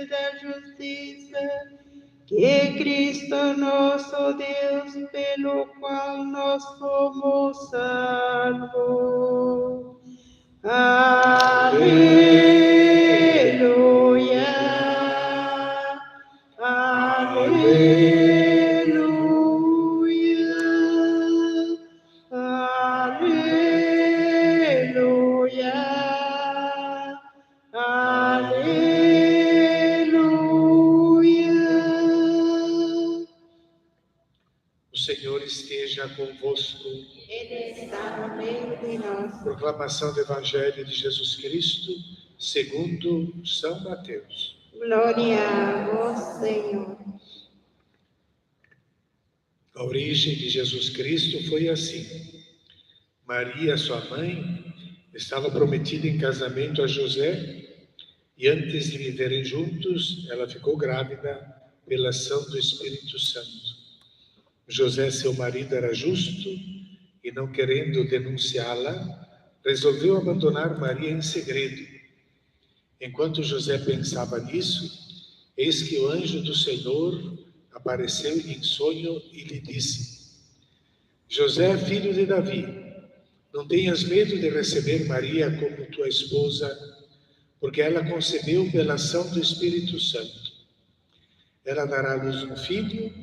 e da justiça, que Cristo nosso Deus, pelo qual nós somos salvos. Aleluia, aleluia, aleluia, aleluia. O Senhor esteja convosco. Ele está no meio de nós. Proclamação do Evangelho de Jesus Cristo, segundo São Mateus. Glória a vós, Senhor. A origem de Jesus Cristo foi assim. Maria, sua mãe, estava prometida em casamento a José, e antes de viverem juntos, ela ficou grávida pela ação do Espírito Santo. José, seu marido, era justo e, não querendo denunciá-la, resolveu abandonar Maria em segredo. Enquanto José pensava nisso, eis que o anjo do Senhor apareceu-lhe em sonho e lhe disse: José, filho de Davi, não tenhas medo de receber Maria como tua esposa, porque ela concebeu pela ação do Espírito Santo. Ela dará à luz um filho,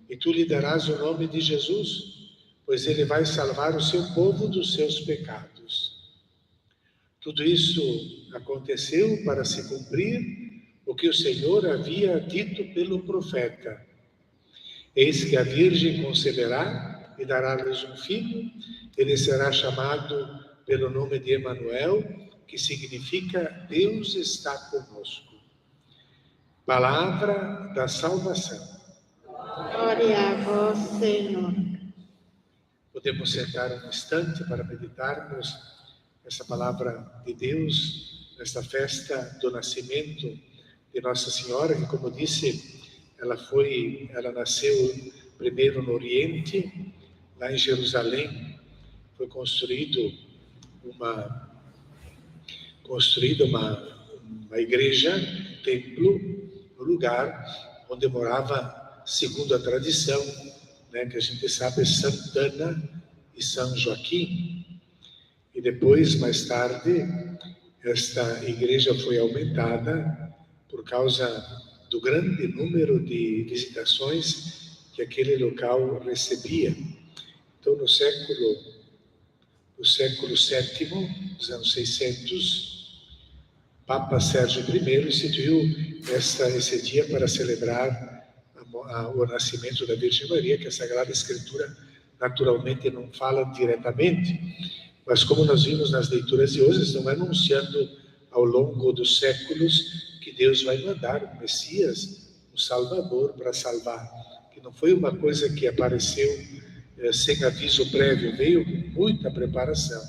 e tu lhe darás o nome de Jesus, pois ele vai salvar o seu povo dos seus pecados. Tudo isso aconteceu para se cumprir o que o Senhor havia dito pelo profeta. Eis que a Virgem conceberá e dará à luz um filho, ele será chamado pelo nome de Emanuel, que significa Deus está conosco. Palavra da salvação. Glória a vós, Senhor. Podemos sentar um instante para meditarmos essa palavra de Deus, nesta festa do nascimento de Nossa Senhora, que, como disse, ela nasceu primeiro no Oriente, lá em Jerusalém. Foi construída uma igreja, um templo, no lugar onde morava, segundo a tradição, que a gente sabe, Santana e São Joaquim. E depois, mais tarde, esta igreja foi aumentada por causa do grande número de visitações que aquele local recebia. Então, no século VII, nos anos 600, Papa Sérgio I instituiu esse dia para celebrar o nascimento da Virgem Maria, que a Sagrada Escritura naturalmente não fala diretamente, mas como nós vimos nas leituras de hoje, estão anunciando ao longo dos séculos que Deus vai mandar um Messias, um Salvador para salvar, que não foi uma coisa que apareceu sem aviso prévio, veio com muita preparação.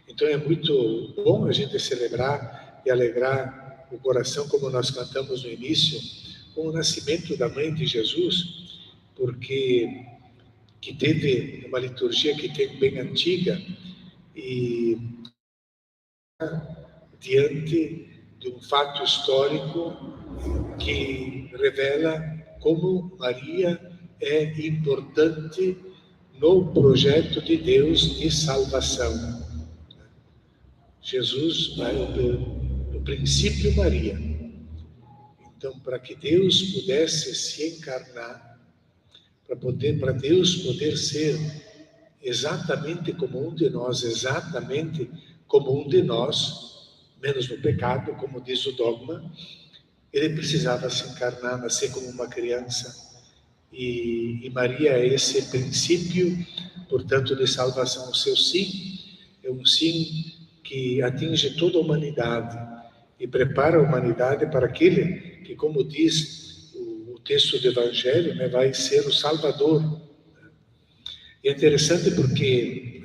Então é muito bom a gente celebrar e alegrar o coração, como nós cantamos no início, com o nascimento da Mãe de Jesus, porque que teve uma liturgia que tem bem antiga e diante de um fato histórico que revela como Maria é importante no projeto de Deus de salvação. Jesus vai no princípio Maria. Então, para que Deus pudesse se encarnar, para Deus poder ser exatamente como um de nós, menos no pecado, como diz o dogma, ele precisava se encarnar, nascer como uma criança. E Maria é esse princípio, portanto, de salvação. O seu sim é um sim que atinge toda a humanidade e prepara a humanidade para aquele que, como diz o texto do Evangelho, vai ser o Salvador. E é interessante porque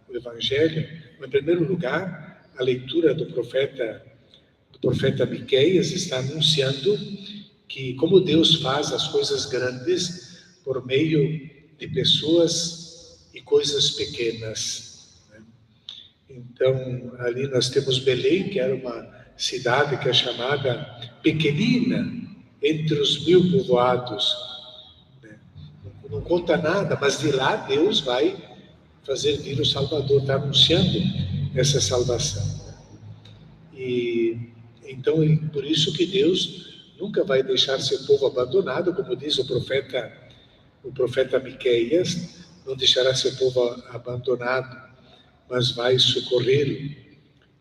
o Evangelho, em primeiro lugar, a leitura do profeta Miqueias está anunciando que como Deus faz as coisas grandes por meio de pessoas e coisas pequenas. Então, ali nós temos Belém, que era uma cidade que é chamada pequenina entre os 1000 povoados. Não conta nada, mas de lá Deus vai fazer vir o Salvador, está anunciando essa salvação. E então, por isso que Deus nunca vai deixar seu povo abandonado, como diz o profeta Miqueias, não deixará seu povo abandonado, mas vai socorrê-lo.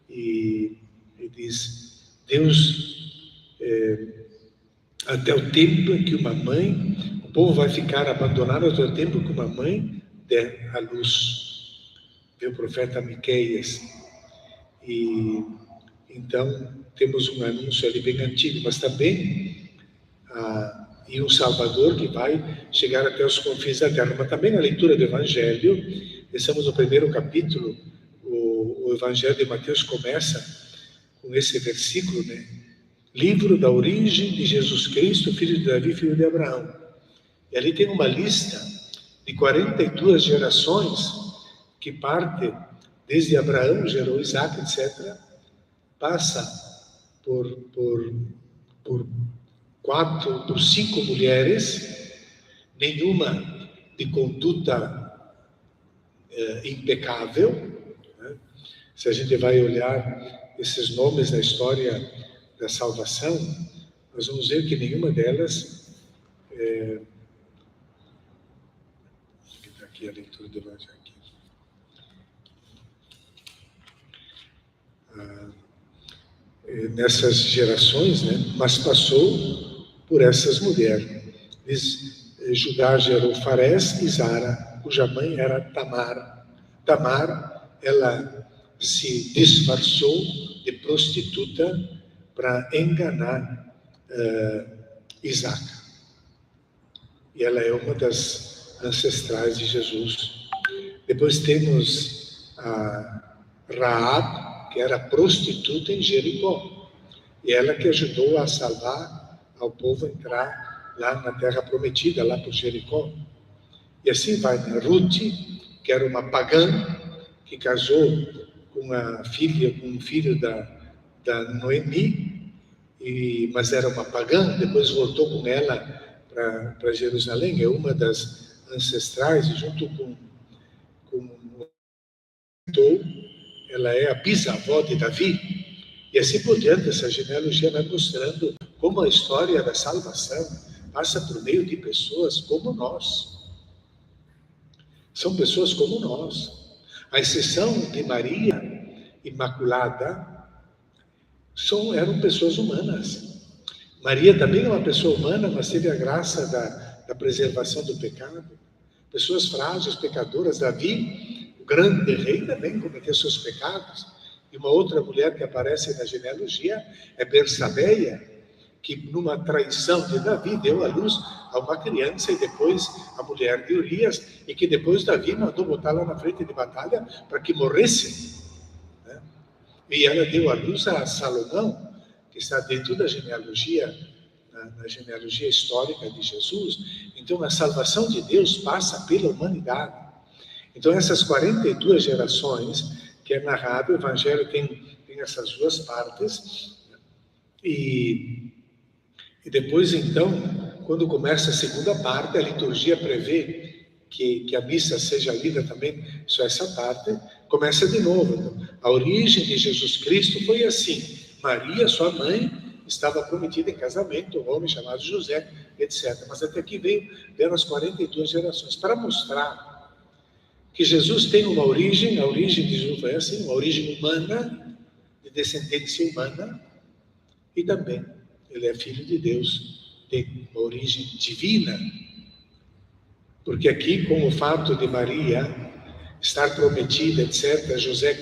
E diz, Deus, até o tempo em que uma mãe, o povo vai ficar abandonado até o tempo que uma mãe der a luz. Vê o profeta Miqueias. E então temos um anúncio ali bem antigo, mas também e um Salvador que vai chegar até os confins da terra. Mas também na leitura do Evangelho, estamos no primeiro capítulo, o Evangelho de Mateus começa com esse versículo, né? Livro da origem de Jesus Cristo, filho de Davi, filho de Abraão. E ali tem uma lista de 42 gerações que parte desde Abraão, gerou Isaac, etc., passa por 5 mulheres, nenhuma de conduta impecável, né? Se a gente vai olhar esses nomes na história da salvação, nós vamos ver que nenhuma delas aqui a leitura do Evangelho aqui. Nessas gerações, né? Mas passou por essas mulheres. Diz, Judá gerou Farés e Zara, cuja mãe era Tamar. Tamar, ela se disfarçou de prostituta para enganar Isaac. E ela é uma das ancestrais de Jesus. Depois temos a Raab, que era prostituta em Jericó. E ela que ajudou a salvar ao povo entrar lá na terra prometida, lá por Jericó. E assim vai, né? Ruth, que era uma pagã, que casou com um filho da Noemi, mas era uma pagã, depois voltou com ela para Jerusalém, é uma das ancestrais, e junto com ela é a bisavó de Davi, e assim por diante. Essa genealogia vai mostrando como a história da salvação passa por meio de pessoas como nós. São pessoas como nós. À exceção de Maria Imaculada, eram pessoas humanas. Maria também é uma pessoa humana, mas teve a graça da preservação do pecado. Pessoas frágeis, pecadoras. Davi, o grande rei, também cometeu seus pecados. E uma outra mulher que aparece na genealogia é Bersabeia, que numa traição de Davi deu à luz a uma criança, e depois a mulher de Urias, e que depois Davi mandou botar lá na frente de batalha para que morresse, né? E ela deu à luz a Salomão, que está dentro da genealogia, na genealogia histórica de Jesus. Então a salvação de Deus passa pela humanidade. Então essas 42 gerações que é narrado, o Evangelho tem essas duas partes, e depois, então, quando começa a segunda parte, a liturgia prevê que a missa seja lida também, só essa parte, começa de novo. Então, a origem de Jesus Cristo foi assim: Maria, sua mãe, estava prometida em casamento a um homem chamado José, etc. Mas até aqui vieram as 42 gerações, para mostrar que Jesus tem uma origem. A origem de Jesus foi assim, uma origem humana, de descendência humana, e também ele é filho de Deus, tem uma origem divina. Porque aqui, com o fato de Maria estar prometida, etc., José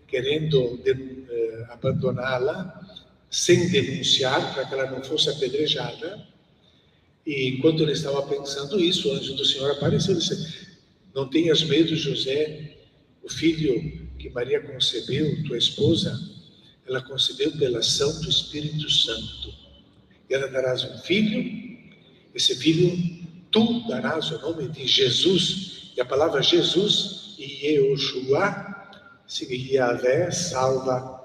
querendo abandoná-la, sem denunciar, para que ela não fosse apedrejada, e enquanto ele estava pensando isso, o anjo do Senhor apareceu e disse: não tenhas medo, José, o filho que Maria concebeu, tua esposa, ela concebeu pela ação do Espírito Santo. E ela darás um filho, esse filho tu darás o nome de Jesus. E a palavra Jesus, Yehoshua, significa Yahvé salva.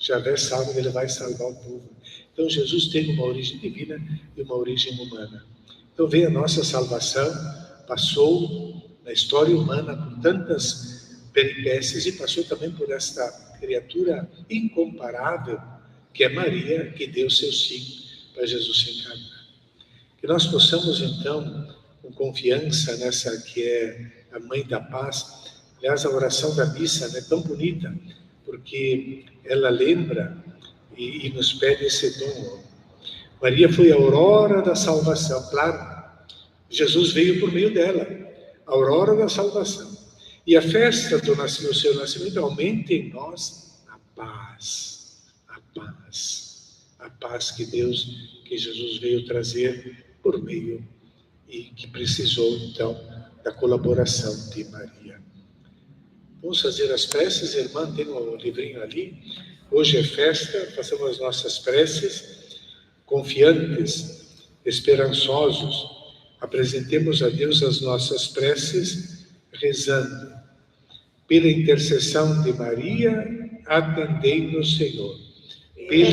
Javé salva, ele vai salvar o povo. Então Jesus tem uma origem divina e uma origem humana. Então veio a nossa salvação, passou na história humana por tantas peripécias e passou também por esta criatura incomparável que é Maria, que deu seu sim para Jesus se encarnar. Que nós possamos então, com confiança nessa que é a Mãe da Paz. Aliás, a oração da missa é tão bonita, porque ela lembra e nos pede esse dom. Maria foi a aurora da salvação, claro. Jesus veio por meio dela, a aurora da salvação. E a festa do seu nascimento aumenta em nós a paz, a paz, a paz que Jesus veio trazer por meio e que precisou, então, da colaboração de Maria. Vamos fazer as preces, irmã, tem um livrinho ali. Hoje é festa, façamos as nossas preces, confiantes, esperançosos. Apresentemos a Deus as nossas preces, rezando. Pela intercessão de Maria, atendei-nos, Senhor. Pela